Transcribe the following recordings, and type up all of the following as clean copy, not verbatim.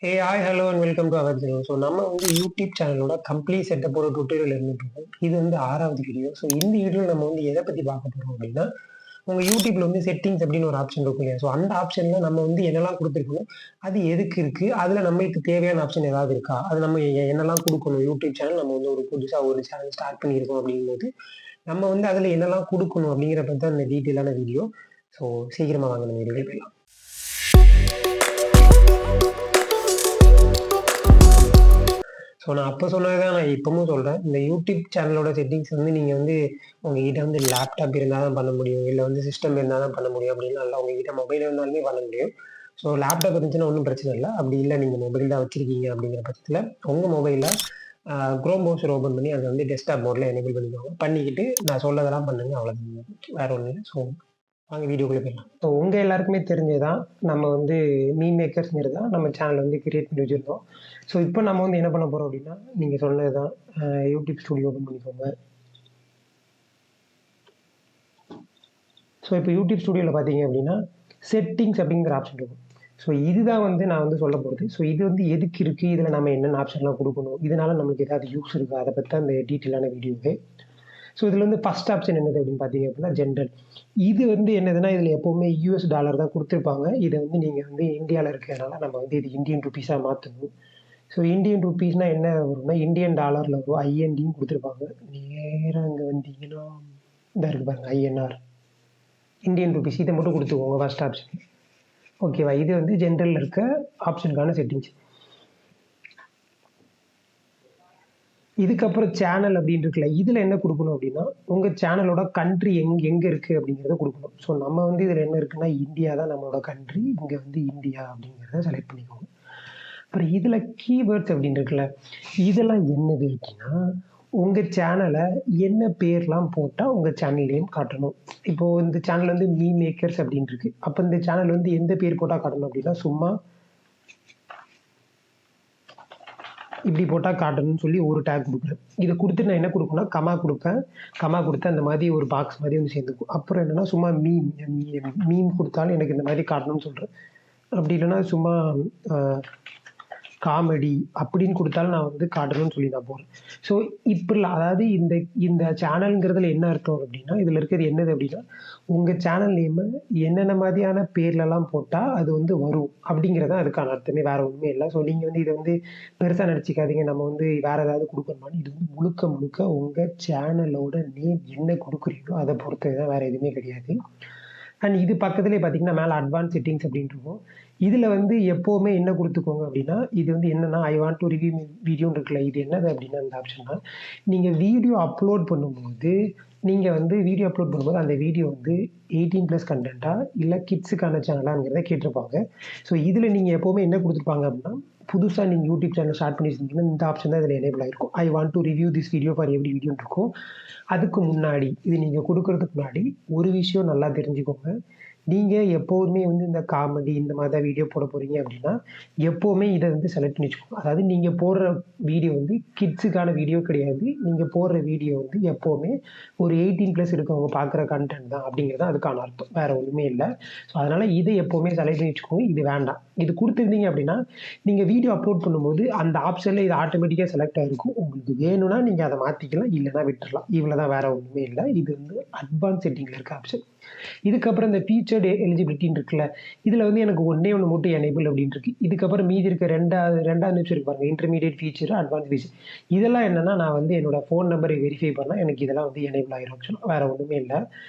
Hi hello and welcome to our channel. So நம்ம வந்து YouTube சேனலோட கம்ப்ளீட் செட்டப்போட டுட்டோரியல் இருந்துட்டு இருக்கோம். இது வந்து 6வது வீடியோ. ஸோ இந்த வீடியோவில் நம்ம வந்து எதை பற்றி பார்க்க போகிறோம் அப்படின்னா, உங்கள் யூடியூப்ல வந்து செட்டிங்ஸ் அப்படின்னு ஒரு ஆப்ஷன் இருக்கும் இல்லையா? ஸோ அந்த ஆப்ஷனில் நம்ம வந்து என்னெல்லாம் கொடுத்துருக்கணும், அது எதுக்கு இருக்குது, அதில் நம்மளுக்கு தேவையான ஆப்ஷன் ஏதாவது இருக்கா, அது நம்ம என்னெல்லாம் கொடுக்கணும். யூடியூப் சேனல் நம்ம வந்து ஒரு புதுசாக ஒரு சேனல் ஸ்டார்ட் பண்ணியிருக்கோம் அப்படிங்கும்போது நம்ம வந்து அதில் என்னெல்லாம் கொடுக்கணும் அப்படிங்கிற பற்றி தான் இந்த டீட்டெயிலான வீடியோ. ஸோ சீக்கிரமாக வாங்க நம்ம வீடியோ போயிடலாம். ஸோ நான் அப்போ சொன்னது தான் நான் இப்பவும் சொல்கிறேன். இந்த யூடியூப் சேனலோட செட்டிங்ஸ் வந்து நீங்கள் வந்து உங்ககிட்ட வந்து லேப்டாப் இருந்தால் தான் பண்ண முடியும், இல்லை வந்து சிஸ்டம் இருந்தால் தான் பண்ண முடியும் அப்படின்னு இல்லை. உங்ககிட்ட மொபைல் இருந்தாலுமே பண்ண முடியும். ஸோ லேப்டாப் இருந்துச்சுன்னா ஒன்றும் பிரச்சனை இல்லை. அப்படி இல்லை நீங்கள் மொபைல் தான் வச்சுருக்கீங்க அப்படிங்கிற பட்சத்தில் உங்கள் மொபைலில் க்ரோம் ப்ரௌசர் ஓப்பன் பண்ணி அதை வந்து டெஸ்க்டாப் மோடில் எனேபிள் பண்ணிக்கோங்க. பண்ணிக்கிட்டு நான் சொல்லதெல்லாம் பண்ணுங்க, அவ்வளோதான். வேற ஒன்றும் இல்லை. ஸோ வாங்க வீடியோக்குள்ளே போயிடலாம். ஸோ உங்கள் எல்லாருக்குமே தெரிஞ்சதான் நம்ம வந்து மீம் மேக்கர்ஸ்ங்கிறது தான் நம்ம சேனல் வந்து கிரியேட் பண்ணி வச்சுருந்தோம். ஸோ இப்போ நம்ம வந்து என்ன பண்ண போகிறோம் அப்படின்னா, நீங்கள் சொன்னது தான் யூடியூப் ஸ்டுடியோ ஓப்பன் பண்ணிக்கோங்க. ஸோ இப்போ யூடியூப் ஸ்டுடியோவில் பார்த்தீங்க அப்படின்னா செட்டிங்ஸ் அப்படிங்கிற ஆப்ஷன் இருக்கும். ஸோ இதுதான் வந்து நான் வந்து சொல்ல போகிறது. ஸோ இது வந்து எதுக்கு இருக்குது, இதில் நம்ம என்னென்ன ஆப்ஷன்லாம் கொடுக்கணும், இதனால் நம்மளுக்கு ஏதாவது யூஸ் இருக்கா, அதை பற்றி அந்த டீட்டெயிலான வீடியோவே. ஸோ இதில் வந்து ஃபஸ்ட் ஆப்ஷன் என்னது அப்படின்னு பார்த்தீங்க அப்படின்னா ஜென்ரல். இது வந்து என்னதுன்னா, இதில் எப்போவுமே யூஎஸ் டாலர் தான் கொடுத்துருப்பாங்க. இதை வந்து நீங்கள் வந்து இந்தியாவில் இருக்கிறதுனால நம்ம வந்து இது இந்தியன் ருபீஸாக மாற்றணும். ஸோ இந்தியன் ருபீஸ்னால் என்ன வரும்னா, இந்தியன் டாலரில் வரும். ஐஎன்டின்னு கொடுத்துருப்பாங்க. நேராக இங்கே வந்தீங்கன்னா இதாக இருக்குது பாருங்கள், ஐஎன்ஆர், இந்தியன் ருபீஸ். இதை மட்டும் கொடுத்துக்கோங்க ஃபஸ்ட் ஆப்ஷன். ஓகேவா? இது வந்து ஜென்ரலில் இருக்க ஆப்ஷனுக்கான செட்டிங்ஸ். இதுக்கப்புறம் சேனல் அப்படின்னு இருக்குல்ல, இதில் என்ன கொடுக்கணும் அப்படின்னா, உங்கள் சேனலோட கண்ட்ரி எங்கே இருக்குது அப்படிங்கிறத கொடுக்கணும். ஸோ நம்ம வந்து இதில் என்ன இருக்குன்னா, இந்தியா தான் நம்மளோட கண்ட்ரி. இங்கே வந்து இந்தியா அப்படிங்கிறத செலக்ட் பண்ணிக்கோங்க. அப்புறம் இதில் கீவேர்ட்ஸ் அப்படின்னு இருக்குல்ல, இதெல்லாம் என்னது அப்படின்னா, உங்கள் சேனலை என்ன பேர்லாம் போட்டால் உங்கள் சேனல் நேம் காட்டணும். இப்போது இந்த சேனல் வந்து மீம் மேக்கர்ஸ் அப்படின்னு இருக்கு. அப்போ இந்த சேனல் வந்து எந்த பேர் போட்டால் காட்டணும் அப்படின்னா, சும்மா இப்படி போட்டால் காட்டணும்னு சொல்லி ஒரு டேக் கொடுக்குறேன். இதை கொடுத்துட்டு நான் என்ன கொடுப்பேன்னா, கமா கொடுப்பேன். கமா கொடுத்து அந்த மாதிரி ஒரு பாக்ஸ் மாதிரி வந்து சேர்ந்துக்கும். அப்புறம் என்னென்னா, சும்மா மீம் கொடுத்தாலும் எனக்கு இந்த மாதிரி காட்டணும்னு சொல்கிறேன். அப்படி இல்லைன்னா சும்மா காமெடி அப்படின்னு கொடுத்தாலும் நான் வந்து காட்டணும்னு சொல்லி நான் போகிறேன். ஸோ இப்படிலாம், அதாவது இந்த இந்த சேனலுங்கிறதுல என்ன அர்த்தம் அப்படின்னா, இதில் இருக்கிறது என்னது அப்படின்னா, உங்கள் சேனல் நேமு என்னென்ன மாதிரியான பேர்லலாம் போட்டால் அது வந்து வரும் அப்படிங்கிறது தான் அதுக்கான அர்த்தமே, வேறு ஒன்றுமே இல்லை. ஸோ நீங்கள் வந்து இதை வந்து பெருசாக நினச்சிக்காதீங்க, நம்ம வந்து வேறு ஏதாவது கொடுக்கணுமான்னு. இது வந்து முழுக்க முழுக்க உங்கள் சேனலோட நேம் என்ன கொடுக்குறீங்களோ அதை பொறுத்தது தான், வேறு எதுவுமே கிடையாது. அண்ட் இது பக்கத்துலேயே பார்த்தீங்கன்னா மேலே அட்வான்ஸ் செட்டிங்ஸ் அப்படின்னு இருக்கும். இதில் வந்து எப்போவுமே என்ன கொடுத்துக்கோங்க அப்படின்னா, இது வந்து என்னென்னா, ஐ வாண்ட் டு ரிவ்யூ வீடியோன்னு இருக்குல்ல, இது என்னது அப்படின்னா இந்த ஆப்ஷன் தான். நீங்கள் வீடியோ அப்லோட் பண்ணும்போது அந்த வீடியோ வந்து 18+ கண்டென்ட்டா இல்லை கிட்ஸுக்கான சேனலாங்கிறத கேட்டிருப்பாங்க. ஸோ இதில் நீங்கள் எப்போவுமே என்ன கொடுத்துருப்பாங்க அப்படின்னா, புதுசாக நீங்கள் யூடியூப் சேனல் ஸ்டார்ட் பண்ணியிருந்தீங்கன்னா இந்த ஆப்ஷன் தான் இதில் எனேபிள் ஆகிருக்கும். I want to review this video for every வீடியோன்னு இருக்கும். அதுக்கு முன்னாடி, இது நீங்கள் கொடுக்கறதுக்கு முன்னாடி ஒரு விஷயம் நல்லா தெரிஞ்சுக்கோங்க. நீங்கள் எப்போதுமே வந்து இந்த காமெடி இந்த மாதிரி தான் வீடியோ போட போகிறீங்க அப்படின்னா, எப்போவுமே இதை வந்து செலக்ட் பண்ணி வச்சுக்கோங்க. அதாவது நீங்கள் போடுற வீடியோ வந்து கிட்ஸுக்கான வீடியோ கிடையாது. நீங்கள் போடுற வீடியோ வந்து எப்போவுமே ஒரு 18+ இருக்கவங்க பார்க்குற கண்டென்ட் தான் அப்படிங்கிறது அதுக்கான அர்த்தம். வேறு ஒன்றுமே இல்லை. ஸோ அதனால் இதை எப்போவுமே செலக்ட் பண்ணி வச்சுக்கோங்க. இது வேண்டாம். இது கொடுத்துருந்தீங்க அப்படின்னா, நீங்கள் வீடியோ அப்லோட் பண்ணும்போது அந்த ஆப்ஷனில் இது ஆட்டோமேட்டிக்காக செலக்ட் ஆகிருக்கும். உங்களுக்கு வேணும்னா நீங்கள் அதை மாற்றிக்கலாம், இல்லைனா விட்டுறலாம். இவ்வளோ தான், வேறு ஒன்றுமே இல்லை. இது வந்து அட்வான்ஸ் செட்டிங்கில் இருக்க ஆப்ஷன். இதுக்கப்புறம் இந்த ஃபீச்சர்டு எலிஜிபிலிட்டின்னு இருக்குல்ல, இதில் வந்து எனக்கு ஒன்றே ஒன்று மட்டும் எனேபிள் அப்படின்னு இருக்கு. இதுக்கப்புறம் மீதி இருக்க ரெண்டாவது நிமிஷம் இருக்கு பாருங்க, இன்டர்மீடியட் ஃபீச்சர், அட்வான்ஸ் ஃபீச்சர். இதெல்லாம் என்னென்னா, நான் வந்து என்னோட ஃபோன் நம்பரை வெரிஃபை பண்ணால் எனக்கு இதெல்லாம் வந்து எனேபிள் ஆகிரும். ஆக்சுவலாக வேறு ஒன்றுமே இல்லை.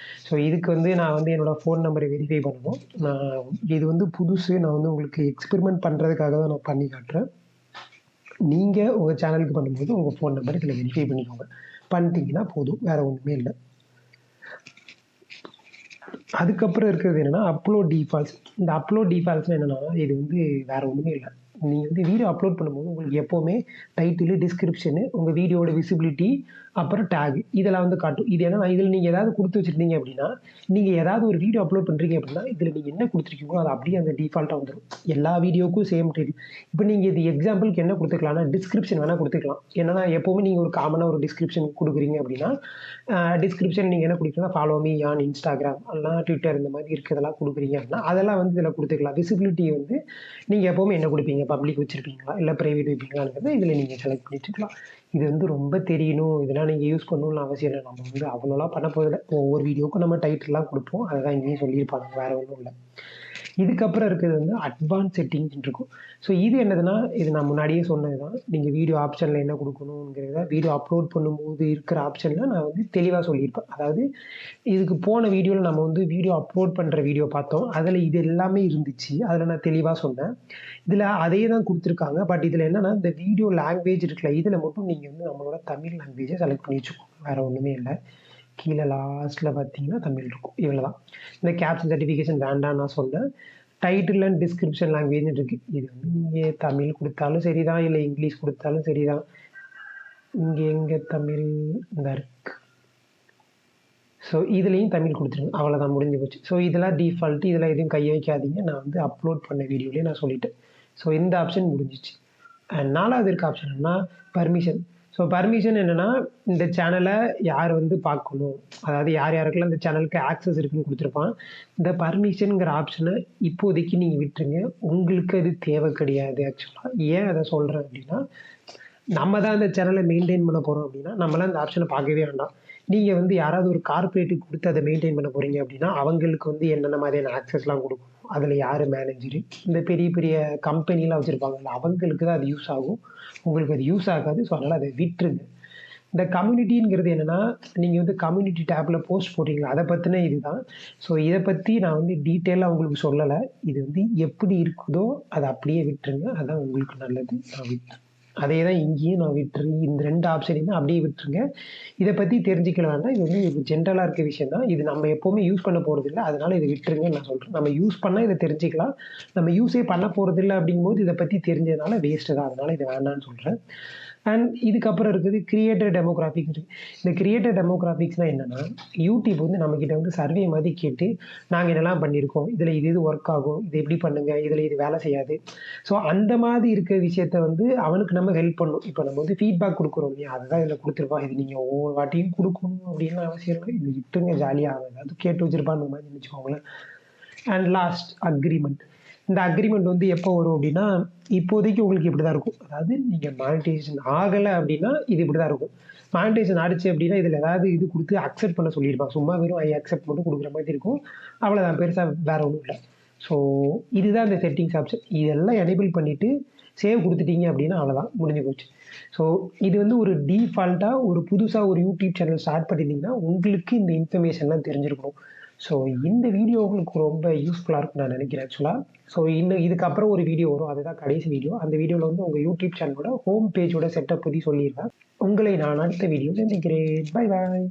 ஸோ இதுக்கு வந்து நான் வந்து என்னோட ஃபோன் நம்பரை வெரிஃபை பண்ணணும். இது வந்து புதுசு, நான் வந்து உங்களுக்கு எக்ஸ்பெரிமெண்ட் பண்ணுறதுக்காக தான் நான் பண்ணி காட்டுறேன். நீங்கள் உங்கள் சேனலுக்கு பண்ணும்போது உங்கள் ஃபோன் நம்பர் இதில் வெரிஃபை பண்ணிக்கோங்க. பண்ணிட்டீங்கன்னா போதும், வேறு ஒன்றுமே இல்லை. அதுக்கப்புறம் இருக்கிறது என்னென்னா, அப்லோட் டீஃபால்ட்ஸ். இந்த அப்லோட் டீஃபால்ட்ஸ்னால் என்னென்னா, இது வந்து வேறு ஒன்றுமே இல்லை. நீங்கள் வந்து வீடியோ அப்லோட் பண்ணும்போது உங்களுக்கு எப்போவுமே டைட்டிலு, டிஸ்கிரிப்ஷனு, உங்கள் வீடியோட விசிபிலிட்டி, அப்புறம் டேக் இதெல்லாம் வந்து காட்டும். இது என்னன்னா, இதில் நீங்கள் ஏதாவது கொடுத்து வச்சுருந்தீங்க அப்படின்னா, நீங்கள் ஏதாவது ஒரு வீடியோ அப்லோட் பண்ணுறீங்க அப்படின்னா, இதில் நீங்கள் என்ன கொடுத்துருக்கீங்களோ அது அப்படியே அந்த டிஃபால்ட்டாக வந்துடும். எல்லா வீடியோவுக்கும் சேம் டைட்டில். இப்போ நீங்கள் இது எக்ஸாம்பிளுக்கு என்ன கொடுத்துக்கலாம்னா, டிஸ்கிரிப்ஷன் வேணால் கொடுத்துக்கலாம். என்னன்னா, எப்போவுமே நீங்கள் ஒரு காமனாக ஒரு டிஸ்கிரிப்ஷன் கொடுக்குறீங்க அப்படின்னா, டிஸ்கிரிப்ஷன் நீங்கள் என்ன கொடுக்கலாம், ஃபாலோ மீ ஆன் இன்ஸ்டாகிராம் இல்லைனா ட்விட்டர் இந்த மாதிரி இருக்கிறதெல்லாம் கொடுக்குறீங்க அப்படின்னா, அதெல்லாம் வந்து இதில் கொடுத்துக்கலாம். விசிபிலிட்டி வந்து நீங்கள் எப்போவுமே என்ன கொடுப்பீங்க, நீங்கள் பப்ளிக் வச்சுருப்பீங்களா இல்லை ப்ரைவேட் வைப்பீங்களாங்கிறத இதில் நீங்கள் செலக்ட் பண்ணிட்டுருக்கலாம். இது வந்து ரொம்ப தெரியணும், இதெல்லாம் நீங்கள் யூஸ் பண்ணணும்னு அவசியம் இல்லை. நம்ம வந்து அவ்வளோலாம் பண்ண போதில்லை. ஒவ்வொரு வீடியோவுக்கும் நம்ம டைட்டில்லாம் கொடுப்போம். அதை தான் இங்கேயும் சொல்லியிருப்பாங்க, வேறு ஒன்றும் இல்லை. இதுக்கப்புறம் இருக்கிறது வந்து அட்வான்ஸ் செட்டிங்ஸ்ன்னு இருக்கும். ஸோ இது என்னதுன்னா, இது நான் முன்னாடியே சொன்னது தான். நீங்கள் வீடியோ ஆப்ஷனில் என்ன கொடுக்கணுங்கிறத வீடியோ அப்லோட் பண்ணும்போது இருக்கிற ஆப்ஷனில் நான் வந்து தெளிவாக சொல்லியிருப்பேன். அதாவது இதுக்கு போன வீடியோவில் நம்ம வந்து வீடியோ அப்லோட் பண்ணுற வீடியோ பார்த்தோம். அதில் இது எல்லாமே இருந்துச்சு. அதில் நான் தெளிவாக சொன்னேன். இதில் அதே தான் கொடுத்துருக்காங்க. பட் இதில் என்னென்னா, இந்த வீடியோ லாங்குவேஜ் இருக்குல்ல, இதில் மட்டும் நீங்கள் வந்து நம்மளோட தமிழ் லாங்குவேஜை செலக்ட் பண்ணி வச்சுக்கோங்க. வேறு ஒன்றுமே இல்லை. கீழே லாஸ்ட்டில் பார்த்தீங்கன்னா தமிழ் இருக்கும். இவ்வளோ தான். இந்த கேப்ஷன் சர்டிஃபிகேஷன் வேண்டாம் நான் சொன்னேன். டைட்டில் அண்ட் டிஸ்கிரிப்ஷன் லாங்குவேஜ்னு இருக்குது. இது வந்து நீங்கள் தமிழ் கொடுத்தாலும் சரி தான், இல்லை இங்கிலீஷ் கொடுத்தாலும் சரி தான். இங்கே எங்கே தமிழ் இந்த இருக்கு. ஸோ இதுலேயும் தமிழ் கொடுத்துருங்க. அவ்வளோதான், முடிஞ்சு போச்சு. ஸோ இதெல்லாம் டிஃபால்ட்டு, இதில் எதுவும் கையை வைக்காதீங்க. நான் வந்து அப்லோட் பண்ண வீடியோலேயே நான் சொல்லிட்டேன். ஸோ இந்த ஆப்ஷன் முடிஞ்சிச்சு. அண்ட் 4வது இருக்க ஆப்ஷன் என்னன்னா பர்மிஷன். ஸோ பர்மிஷன் என்னென்னா, இந்த சேனலை யார் வந்து பார்க்கணும், அதாவது யார் யாருக்கெல்லாம் இந்த சேனலுக்கு ஆக்சஸ் இருக்குன்னு கொடுத்துருப்பான். இந்த பர்மிஷனுங்கிற ஆப்ஷனை இப்போதைக்கு நீங்கள் விட்டுருங்க. உங்களுக்கு அது தேவை கிடையாது. ஆக்சுவலாக ஏன் அதை சொல்கிறேன் அப்படின்னா, நம்ம தான் இந்த சேனலை மெயின்டைன் பண்ண போகிறோம் அப்படின்னா, நம்மளாம் இந்த ஆப்ஷனை பார்க்கவே வேண்டாம். நீங்கள் வந்து யாராவது ஒரு கார்ப்பரேட்டுக்கு கொடுத்து அதை மெயின்டைன் பண்ண போகிறீங்க அப்படின்னா, அவங்களுக்கு வந்து என்னென்ன மாதிரியான ஆக்சஸ்லாம் கொடுக்கணும், அதில் யார் மேனேஜரு, இந்த பெரிய பெரிய கம்பெனிலாம் வச்சுருப்பாங்கல்ல, அவங்களுக்கு தான் அது யூஸ் ஆகும். உங்களுக்கு அது யூஸ் ஆகாது. ஸோ அதனால் அதை விட்டுருங்க. இந்த கம்யூனிட்டிங்கிறது என்னென்னா, நீங்கள் வந்து கம்யூனிட்டி டேப்பில் போஸ்ட் போட்டிங்களா, அதை பற்றின இது தான். ஸோ இதை பற்றி நான் வந்து டீட்டெயிலாக உங்களுக்கு சொல்லலை. இது வந்து எப்படி இருக்குதோ அதை அப்படியே விட்டுருங்க. அதுதான் உங்களுக்கு நல்லது. நான் விட்டுருங்க. அதே தான் இங்கேயும் நான் விட்டுருங்க. இந்த 2 ஆப்ஷனையுமே அப்படியே விட்டுருங்க. இதை பற்றி தெரிஞ்சுக்க வேண்டாம். இது வந்து ஒரு ஜென்ரலாக இருக்க விஷயம் தான். இது நம்ம எப்போவுமே யூஸ் பண்ண போகிறதில்ல. அதனால் இதை விட்டுருங்கன்னு நான் சொல்கிறேன். நம்ம யூஸ் பண்ணால் இதை தெரிஞ்சுக்கலாம். நம்ம யூஸே பண்ண போகிறதில்ல அப்படிங்கும்போது இதை பற்றி தெரிஞ்சதுனால வேஸ்ட்டு தான். அதனால் இதை வேண்டான்னு சொல்கிறேன். அண்ட் இதுக்கப்புறம் இருக்குது கிரியேட்டர் டெமோகிராஃபிக்ஸ் இருக்குது. இந்த கிரியேட்டர் டெமோகிராஃபிக்ஸ்னால் என்னென்னா, யூடியூப் வந்து நம்மக்கிட்ட வந்து சர்வே மாதிரி கேட்டு, நாங்கள் என்னெல்லாம் பண்ணியிருக்கோம், இதில் இது ஒர்க் ஆகும், இது எப்படி பண்ணுங்கள், இதில் இது வேலை செய்யாது. ஸோ அந்த மாதிரி இருக்க விஷயத்த வந்து அவனுக்கு நம்ம ஹெல்ப் பண்ணணும். இப்போ நம்ம வந்து ஃபீட்பேக் கொடுக்குறோம் இல்லையா, அதுதான் இதில் கொடுத்துருப்பான். இது நீங்கள் ஒவ்வொரு வாட்டியும் கொடுக்கணும் அப்படின்னு அவசியம் இல்லை. இது விட்டுங்க, ஜாலியாக அது கேட்டு வச்சுருப்பான்னு மாதிரி நினச்சிக்கோங்களேன். And last agreement. இந்த அக்ரிமெண்ட் வந்து எப்போ வரும் அப்படின்னா, இப்போதைக்கு உங்களுக்கு இப்படி தான் இருக்கும். அதாவது நீங்கள் மானிட்டைசேஷன் ஆகலை அப்படின்னா இது இப்படி தான் இருக்கும். மானிட்டைசேஷன் ஆடிச்சு அப்படின்னா இதில் ஏதாவது இது கொடுத்து அக்செப்ட் பண்ண சொல்லியிருப்பாங்க. சும்மா வெறும் ஐ அக்செப்ட் மட்டும் கொடுக்குற மாதிரி இருக்கும். அவ்வளோதான், பெருசாக வேறு ஒன்றும் இல்லை. ஸோ இதுதான் இந்த செட்டிங்ஸ் ஆப்ஷன். இதெல்லாம் எனேபிள் பண்ணிவிட்டு சேவ் கொடுத்துட்டீங்க அப்படின்னா அவ்வளோதான், முடிஞ்சு போச்சு. ஸோ இது வந்து ஒரு டீஃபால்ட்டாக ஒரு புதுசாக ஒரு யூடியூப் சேனல் ஸ்டார்ட் பண்ணிட்டீங்கன்னா உங்களுக்கு இந்த இன்ஃபர்மேஷன்லாம் தெரிஞ்சிருக்கணும். ஸோ இந்த வீடியோ உங்களுக்கு ரொம்ப யூஸ்ஃபுல்லாக இருக்கும்னு நான் நினைக்கிறேன் ஆக்சுவலாக. ஸோ இன்னும் இதுக்கப்புறம் ஒரு வீடியோ வரும். அதுதான் கடைசி வீடியோ. அந்த வீடியோவில் வந்து உங்கள் யூடியூப் சேனலோட ஹோம் பேஜோட செட்டப் பற்றி சொல்லியிருக்கேன். உங்களை நான் அடுத்த வீடியோவில் சந்திக்கிறேன். Bye bye.